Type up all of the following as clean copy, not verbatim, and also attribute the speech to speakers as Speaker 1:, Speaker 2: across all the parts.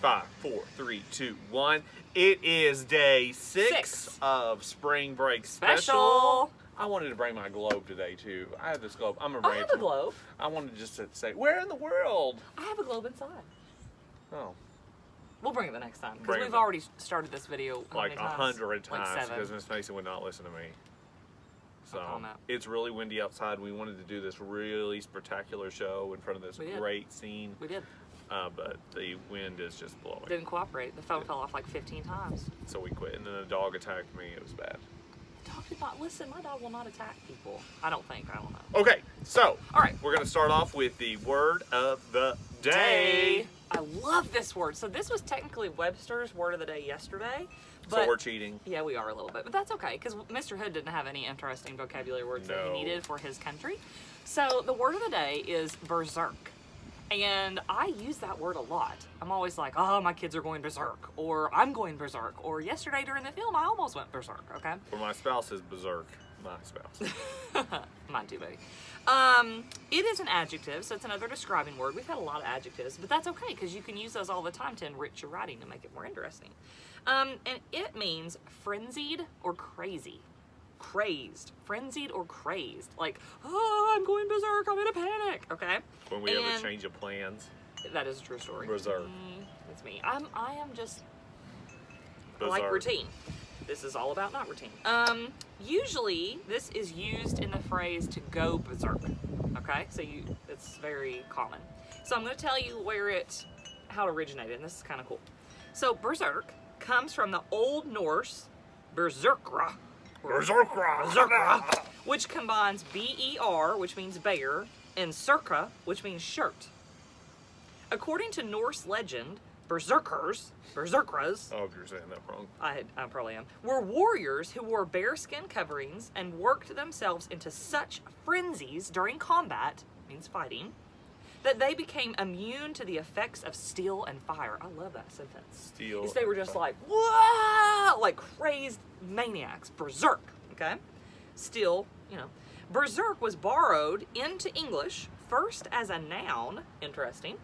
Speaker 1: 5, 4, 3, 2, 1. It is day 6 of Spring Break Special. I wanted to bring my globe today too. I have this globe. I'm a
Speaker 2: I have a globe.
Speaker 1: I wanted just to say, where in the world?
Speaker 2: I have a globe inside.
Speaker 1: Oh,
Speaker 2: We'll bring it the next time because
Speaker 1: Bring
Speaker 2: we've
Speaker 1: it.
Speaker 2: already started this video
Speaker 1: like 100
Speaker 2: Like
Speaker 1: times
Speaker 2: 7.
Speaker 1: because Miss Mason would not listen to me. So
Speaker 2: I'll call 'em out.
Speaker 1: it's really windy outside. We wanted to do this really spectacular show in front of this
Speaker 2: We did.
Speaker 1: great scene,
Speaker 2: We did.
Speaker 1: but the wind is just blowing.
Speaker 2: Didn't cooperate. The phone fell off like 15 times.
Speaker 1: So we quit, and then a dog attacked me. It was bad.
Speaker 2: Dog did not listen. My dog will not attack people. I don't think. I don't know.
Speaker 1: Okay, so
Speaker 2: All right.
Speaker 1: we're gonna start off with the word of the day.
Speaker 2: I love this word. So this was technically Webster's word of the day yesterday. But
Speaker 1: So we're cheating.
Speaker 2: yeah, we are a little bit, but that's okay because Mr. Hood didn't have any interesting vocabulary words that
Speaker 1: No.
Speaker 2: he needed for his country. So the word of the day is berserk. And I use that word a lot. I'm always like, oh, my kids are going berserk, or I'm going berserk, or yesterday during the film, I almost went berserk, okay?
Speaker 1: For my spouse is berserk. My spouse.
Speaker 2: Mine too, baby. It is an adjective, so it's another describing word. We've had a lot of adjectives, but that's okay because you can use those all the time to enrich your writing to make it more interesting. And it means frenzied or crazy. Crazed. Frenzied or crazed. Like, oh, I'm going berserk, I'm in a panic, okay?
Speaker 1: When we have
Speaker 2: And
Speaker 1: a change of plans.
Speaker 2: that is a true story.
Speaker 1: Berserk.
Speaker 2: That's me. I am just I like
Speaker 1: Berserk.
Speaker 2: routine. This is all about not routine. Usually this is used in the phrase to go berserk. Okay, so it's very common. So I'm going to tell you how it originated, and this is kind of cool. So berserk comes from the Old Norse berserkra, which combines ber, which means bear, and circa, which means shirt. According to Norse legend, berserkras,
Speaker 1: Oh, if you're saying that wrong.
Speaker 2: I probably am, were warriors who wore bearskin coverings and worked themselves into such frenzies during combat, means fighting, that they became immune to the effects of steel and fire. I love that sentence.
Speaker 1: Steel
Speaker 2: Because they were
Speaker 1: and
Speaker 2: just
Speaker 1: fire.
Speaker 2: like, whoa, like crazed maniacs, berserk, okay? Still, berserk was borrowed into English first as a noun, interesting,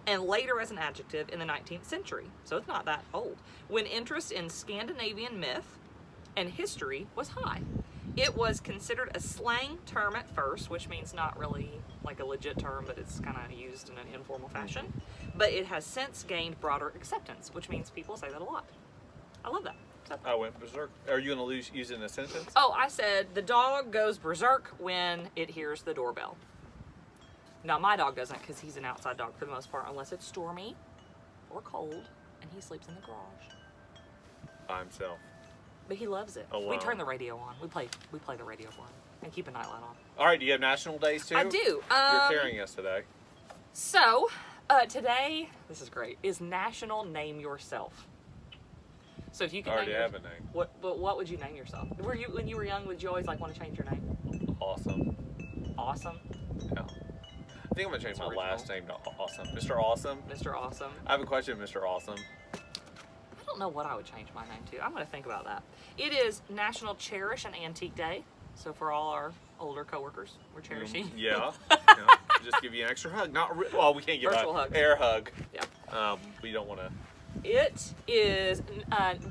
Speaker 2: and later as an adjective in the 19th century. So it's not that old. When interest in Scandinavian myth and history was high. It was considered a slang term at first, which means not really like a legit term, but it's kind of used in an informal fashion. But it has since gained broader acceptance, which means people say that a lot. I love that. So,
Speaker 1: I went berserk. Are you going to use it in a sentence?
Speaker 2: oh, I said the dog goes berserk when it hears the doorbell. Now, my dog doesn't because he's an outside dog for the most part, unless it's stormy or cold, and he sleeps in the garage.
Speaker 1: By himself.
Speaker 2: But he loves it.
Speaker 1: Alone.
Speaker 2: We turn the radio on. We play the radio for him and keep a nightlight on.
Speaker 1: All right, do you have national days too?
Speaker 2: I do.
Speaker 1: You're carrying us today.
Speaker 2: So, today, this is great, is National Name Yourself. So if you
Speaker 1: I
Speaker 2: could
Speaker 1: already
Speaker 2: name
Speaker 1: have a name.
Speaker 2: what would you name yourself? When you were young, would you always want to change your name?
Speaker 1: Awesome.
Speaker 2: Awesome,
Speaker 1: Yeah. I think I'm going to change
Speaker 2: That's
Speaker 1: my last name to Awesome. Mr. Awesome.
Speaker 2: Mr. Awesome.
Speaker 1: I have a question, Mr. Awesome.
Speaker 2: I don't know what I would change my name to. I'm going to think about that. It is National Cherish an Antique Day. So for all our older coworkers, we're cherishing.
Speaker 1: Yeah. Just give you an extra hug. Well, we can't give
Speaker 2: Virtual
Speaker 1: an
Speaker 2: hug.
Speaker 1: air hug.
Speaker 2: Yeah.
Speaker 1: We don't want to.
Speaker 2: It is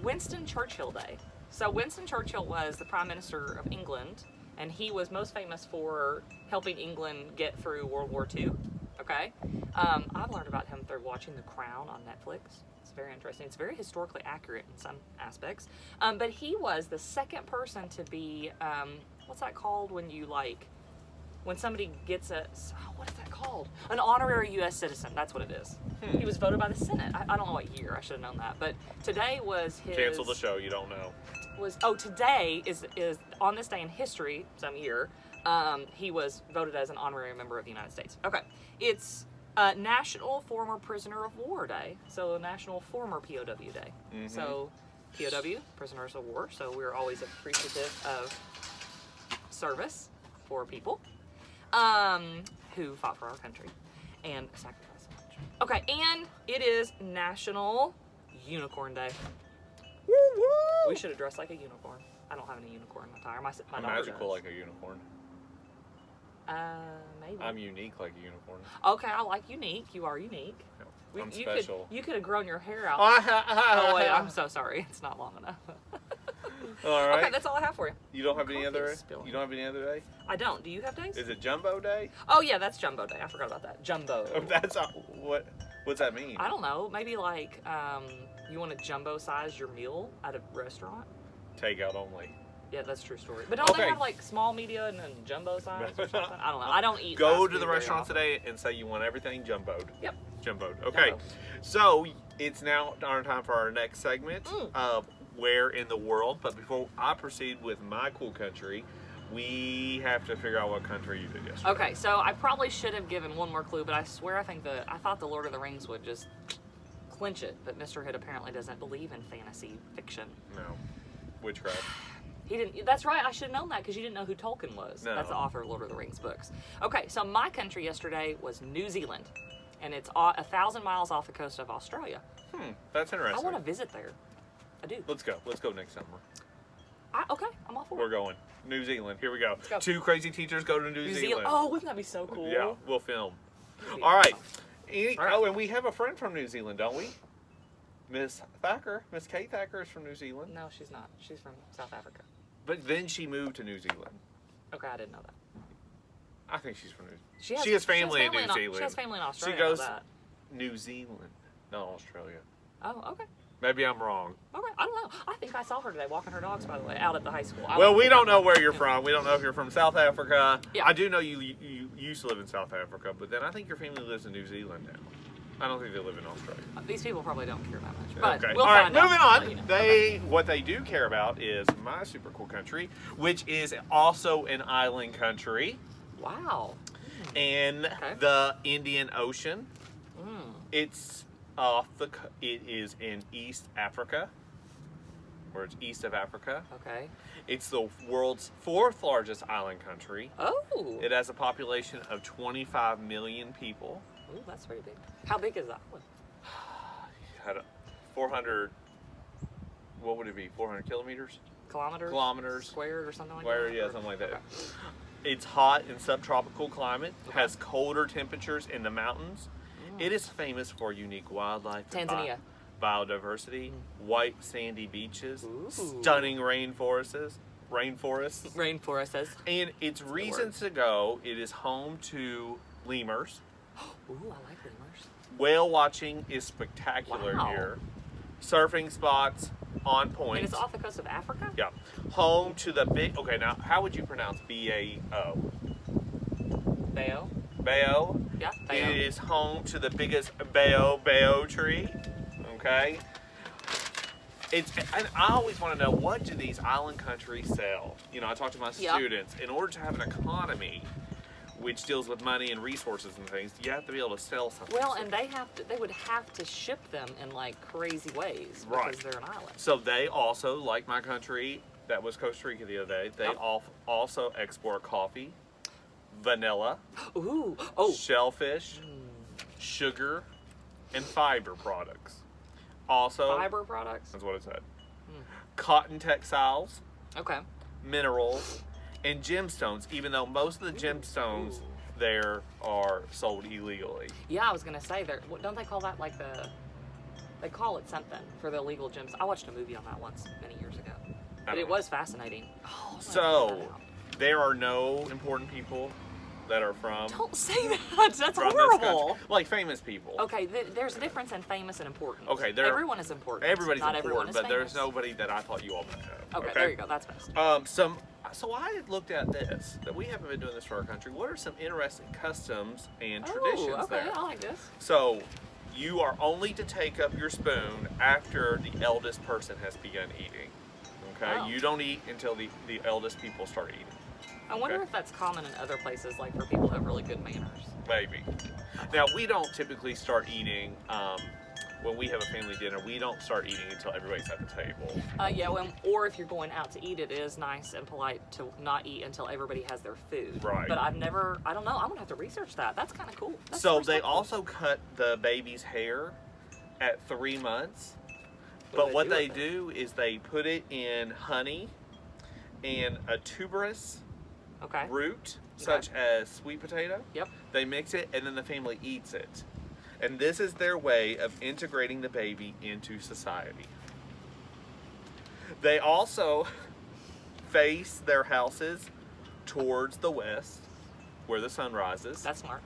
Speaker 2: Winston Churchill Day. So Winston Churchill was the Prime Minister of England, and he was most famous for helping England get through World War II. Okay? I've learned about him through watching The Crown on Netflix. It's very interesting. It's very historically accurate in some aspects. But he was the second person to be, what's that called when somebody gets what is that called? An honorary U.S. citizen. That's what it is. He was voted by the Senate. I don't know what year. I should have known that. But today was his...
Speaker 1: Cancel the show. You don't know.
Speaker 2: Today is on this day in history, some year, he was voted as an honorary member of the United States. Okay. It's National Former Prisoner of War Day. So National Former POW Day.
Speaker 1: Mm-hmm.
Speaker 2: So POW, prisoners of war. So we're always appreciative of service for people who fought for our country and sacrificed so much. Okay, and it is National Unicorn Day.
Speaker 1: Woo woo!
Speaker 2: We should have dressed like a unicorn. I don't have any unicorn attire. My
Speaker 1: I'm
Speaker 2: daughter
Speaker 1: magical
Speaker 2: does.
Speaker 1: like a unicorn.
Speaker 2: Maybe.
Speaker 1: I'm unique like a unicorn.
Speaker 2: Okay, I like unique. You are unique.
Speaker 1: No, I'm special.
Speaker 2: You could have grown your hair out.
Speaker 1: Oh,
Speaker 2: Oh wait, I'm so sorry. It's not long enough.
Speaker 1: All right.
Speaker 2: Okay, that's all I have for you.
Speaker 1: You don't have any
Speaker 2: Coffee
Speaker 1: other.
Speaker 2: is spilling.
Speaker 1: You don't have any other day.
Speaker 2: I don't. Do you have days?
Speaker 1: Is it Jumbo Day?
Speaker 2: Oh yeah, that's Jumbo Day. I forgot about that. Jumbo.
Speaker 1: That's what. What's that mean?
Speaker 2: I don't know. Maybe like you want to jumbo size your meal at a restaurant.
Speaker 1: Takeout only.
Speaker 2: Yeah, that's a true story. But don't
Speaker 1: Okay.
Speaker 2: they have like small, medium, and then jumbo size or something? I don't know. I don't eat.
Speaker 1: Go
Speaker 2: fast
Speaker 1: to
Speaker 2: food
Speaker 1: the
Speaker 2: very
Speaker 1: restaurant
Speaker 2: often.
Speaker 1: today and say you want everything jumboed.
Speaker 2: Yep.
Speaker 1: Jumboed. Okay.
Speaker 2: Jumbo.
Speaker 1: So it's now our time for our next segment
Speaker 2: Mm.
Speaker 1: of Where in the World. But before I proceed with my cool country, we have to figure out what country you did yesterday.
Speaker 2: Okay, so I probably should have given one more clue, but I swear I thought the Lord of the Rings would just clinch it, but Mr. Hood apparently doesn't believe in fantasy fiction.
Speaker 1: No. Witchcraft.
Speaker 2: He didn't. That's right. I should have known that because you didn't know who Tolkien was.
Speaker 1: No.
Speaker 2: That's the author of Lord of the Rings books. Okay, so my country yesterday was New Zealand, and it's 1,000 miles off the coast of Australia.
Speaker 1: That's
Speaker 2: I
Speaker 1: interesting.
Speaker 2: want to visit there. I do.
Speaker 1: Let's go. Let's go next summer.
Speaker 2: Okay, I'm all for
Speaker 1: We're
Speaker 2: it.
Speaker 1: going. New Zealand. Here we go.
Speaker 2: Let's go.
Speaker 1: 2 crazy teachers go to New Zealand.
Speaker 2: Oh, wouldn't that be so cool?
Speaker 1: Yeah, we'll film.
Speaker 2: That'd be
Speaker 1: All right.
Speaker 2: awesome. All right.
Speaker 1: Oh, and we have a friend from New Zealand, don't we? Miss Thacker. Miss Kate Thacker is from New Zealand.
Speaker 2: No, she's not. She's from South Africa.
Speaker 1: But then she moved to New Zealand.
Speaker 2: Okay, I didn't know that.
Speaker 1: I think she's from New Zealand.
Speaker 2: She has
Speaker 1: family in New
Speaker 2: She
Speaker 1: Zealand.
Speaker 2: has family in Australia.
Speaker 1: She
Speaker 2: I know
Speaker 1: goes
Speaker 2: that.
Speaker 1: New Zealand, not Australia.
Speaker 2: Oh, okay.
Speaker 1: Maybe I'm wrong.
Speaker 2: Okay, I don't know. I think I saw her today walking her dogs, by the way, out at the high school.
Speaker 1: Well, we don't know where you're from. We don't know if you're from South Africa.
Speaker 2: Yeah.
Speaker 1: I do know you used to live in South Africa, but then I think your family lives in New Zealand now. I don't think they live in Australia.
Speaker 2: These people probably don't care that much. But
Speaker 1: Okay.
Speaker 2: we'll
Speaker 1: All right.
Speaker 2: find out.
Speaker 1: Moving
Speaker 2: I'll
Speaker 1: on.
Speaker 2: let you know.
Speaker 1: What they do care about is my super cool country, which is also an island country
Speaker 2: Wow.
Speaker 1: in
Speaker 2: Okay.
Speaker 1: the Indian Ocean.
Speaker 2: Mm.
Speaker 1: It is in East Africa, or it's east of Africa.
Speaker 2: Okay.
Speaker 1: It's the world's 4th largest island country.
Speaker 2: Oh.
Speaker 1: It has a population of 25 million people.
Speaker 2: Ooh, that's pretty big. How big is that one?
Speaker 1: Had a 400. What would it be? 400 kilometers?
Speaker 2: Kilometers? Squared or something like
Speaker 1: Square,
Speaker 2: that?
Speaker 1: yeah,
Speaker 2: Or-
Speaker 1: something like that.
Speaker 2: Okay.
Speaker 1: It's hot in subtropical climate.
Speaker 2: Okay.
Speaker 1: Has colder temperatures in the mountains. It is famous for unique wildlife. and
Speaker 2: Tanzania.
Speaker 1: Biodiversity, white sandy beaches,
Speaker 2: Ooh.
Speaker 1: stunning rainforests,
Speaker 2: Rainforests.
Speaker 1: and its reasons to go. It is home to lemurs.
Speaker 2: Ooh, I like lemurs.
Speaker 1: Whale watching is spectacular
Speaker 2: Wow.
Speaker 1: here. Surfing spots on point.
Speaker 2: And it's off the coast of Africa?
Speaker 1: Yeah. Home to the big. Okay, now how would you pronounce B-A-O?
Speaker 2: Bayo?
Speaker 1: Bao.
Speaker 2: Yeah,
Speaker 1: It
Speaker 2: Bayo.
Speaker 1: is home to the biggest bao tree. Okay. And I always want to know, what do these island countries sell? You know, I talk to my
Speaker 2: Yeah.
Speaker 1: students. In order to have an economy, which deals with money and resources and things, you have to be able to sell something.
Speaker 2: Well, and they would have to ship them in like crazy ways because
Speaker 1: Right.
Speaker 2: they're an island.
Speaker 1: So they also, like my country, that was Costa Rica the other day, they
Speaker 2: Yep.
Speaker 1: also export coffee, vanilla,
Speaker 2: Ooh. Oh.
Speaker 1: shellfish, sugar, and fiber products. Also,
Speaker 2: Fiber products?
Speaker 1: that's what it said.
Speaker 2: Hmm.
Speaker 1: Cotton textiles,
Speaker 2: Okay.
Speaker 1: minerals, and gemstones, even though most of the gemstones
Speaker 2: Ooh.
Speaker 1: there are sold illegally.
Speaker 2: Yeah, I was gonna say don't they call that like they call it something for the illegal gems. I watched a movie on that once many years ago. But it was fascinating. Oh, I'm gonna find
Speaker 1: So,
Speaker 2: that out.
Speaker 1: there are no important people that are from,
Speaker 2: Don't say that. That's
Speaker 1: from this
Speaker 2: horrible.
Speaker 1: country. Like famous people.
Speaker 2: Okay, there's a difference in famous and important.
Speaker 1: Okay,
Speaker 2: everyone is important.
Speaker 1: Everybody's
Speaker 2: Not
Speaker 1: important,
Speaker 2: everyone is
Speaker 1: but there's
Speaker 2: famous.
Speaker 1: nobody that I thought you all might know.
Speaker 2: Okay, there you go. That's best.
Speaker 1: So I had looked at this, that we haven't been doing this for our country. What are some interesting customs and
Speaker 2: Oh,
Speaker 1: traditions
Speaker 2: okay,
Speaker 1: there?
Speaker 2: I like this.
Speaker 1: So, you are only to take up your spoon after the eldest person has begun eating. Okay?
Speaker 2: Wow.
Speaker 1: You don't eat until the eldest people start eating.
Speaker 2: I wonder
Speaker 1: Okay.
Speaker 2: if that's common in other places, like for people who have really good manners.
Speaker 1: Maybe. Now, we don't typically start eating, when we have a family dinner, we don't start eating until everybody's at the table.
Speaker 2: Yeah, or if you're going out to eat, it is nice and polite to not eat until everybody has their food.
Speaker 1: Right.
Speaker 2: But I don't know. I'm gonna have to research that. That's kind of cool. That's
Speaker 1: So they
Speaker 2: respectful.
Speaker 1: also cut the baby's hair at 3 months.
Speaker 2: What
Speaker 1: But
Speaker 2: do
Speaker 1: what they
Speaker 2: with it?
Speaker 1: do is they put it in honey and a tuberous
Speaker 2: Okay.
Speaker 1: root such as sweet potato.
Speaker 2: Yep.
Speaker 1: They mix it, and then the family eats it. And this is their way of integrating the baby into society. They also face their houses towards the west, where the sun rises,
Speaker 2: That's smart.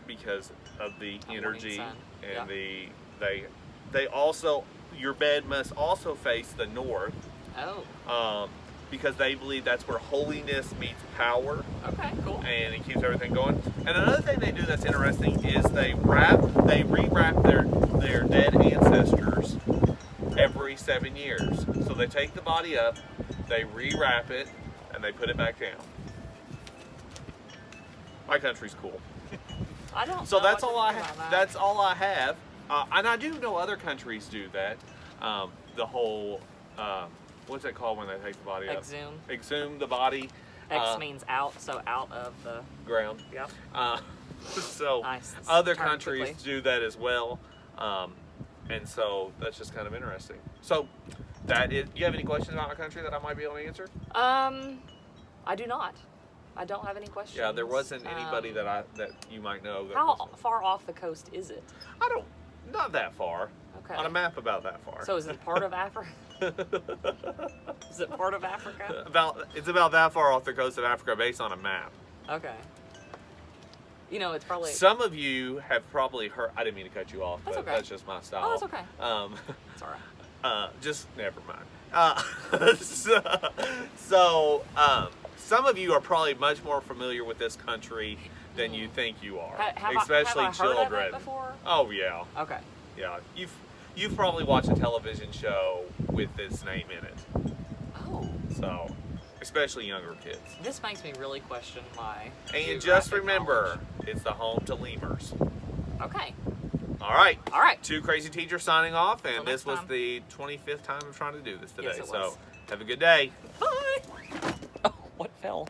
Speaker 1: because of the
Speaker 2: morning
Speaker 1: energy
Speaker 2: sun.
Speaker 1: and
Speaker 2: Yeah.
Speaker 1: they also, your bed must also face the north,
Speaker 2: Oh.
Speaker 1: because they believe that's where holiness meets power.
Speaker 2: Okay. Cool.
Speaker 1: And it keeps everything going. And another thing they do that's interesting is they re-wrap their dead ancestors every 7 years. So they take the body up, they re-wrap it, and they put it back down. My country's cool.
Speaker 2: I don't.
Speaker 1: So
Speaker 2: know
Speaker 1: that's
Speaker 2: what
Speaker 1: all I
Speaker 2: to think
Speaker 1: have.
Speaker 2: about that.
Speaker 1: That's all I have. And I do know other countries do that. The whole what's it called when they take the body up? Exhume the body.
Speaker 2: X means out, so out of the.
Speaker 1: Ground.
Speaker 2: Yep.
Speaker 1: So
Speaker 2: Nice.
Speaker 1: other
Speaker 2: Turn
Speaker 1: countries
Speaker 2: quickly.
Speaker 1: do that as well, and so that's just kind of interesting. So that is. You have any questions about my country that I might be able to answer?
Speaker 2: I do not. I don't have any questions.
Speaker 1: Yeah, there wasn't anybody that you might know. That
Speaker 2: How
Speaker 1: was,
Speaker 2: far off the coast is it?
Speaker 1: I don't. Not that far.
Speaker 2: Okay.
Speaker 1: On a map, about that far.
Speaker 2: So is it part of Africa? Is it part of Africa?
Speaker 1: It's about that far off the coast of Africa, based on a map.
Speaker 2: Okay. You know, it's probably.
Speaker 1: Some of you have probably heard. I didn't mean to cut you off,
Speaker 2: That's
Speaker 1: but
Speaker 2: okay.
Speaker 1: that's just my style.
Speaker 2: Oh, that's okay. It's all right.
Speaker 1: Just never mind. Some of you are probably much more familiar with this country than you think you are, especially
Speaker 2: have I
Speaker 1: children.
Speaker 2: heard of it before?
Speaker 1: Oh yeah,
Speaker 2: Okay.
Speaker 1: yeah. You've probably watched a television show with this name in it.
Speaker 2: Oh.
Speaker 1: So, especially younger kids.
Speaker 2: This makes me really question my.
Speaker 1: And just
Speaker 2: geographic
Speaker 1: remember, it's the home to lemurs.
Speaker 2: knowledge. Okay.
Speaker 1: All right.
Speaker 2: All right.
Speaker 1: Two crazy teachers signing off, and
Speaker 2: Till
Speaker 1: this
Speaker 2: next
Speaker 1: was
Speaker 2: time.
Speaker 1: the 25th time I'm trying to do this today.
Speaker 2: Yes, it
Speaker 1: so,
Speaker 2: was.
Speaker 1: have a good day.
Speaker 2: Bye. Oh, what fell?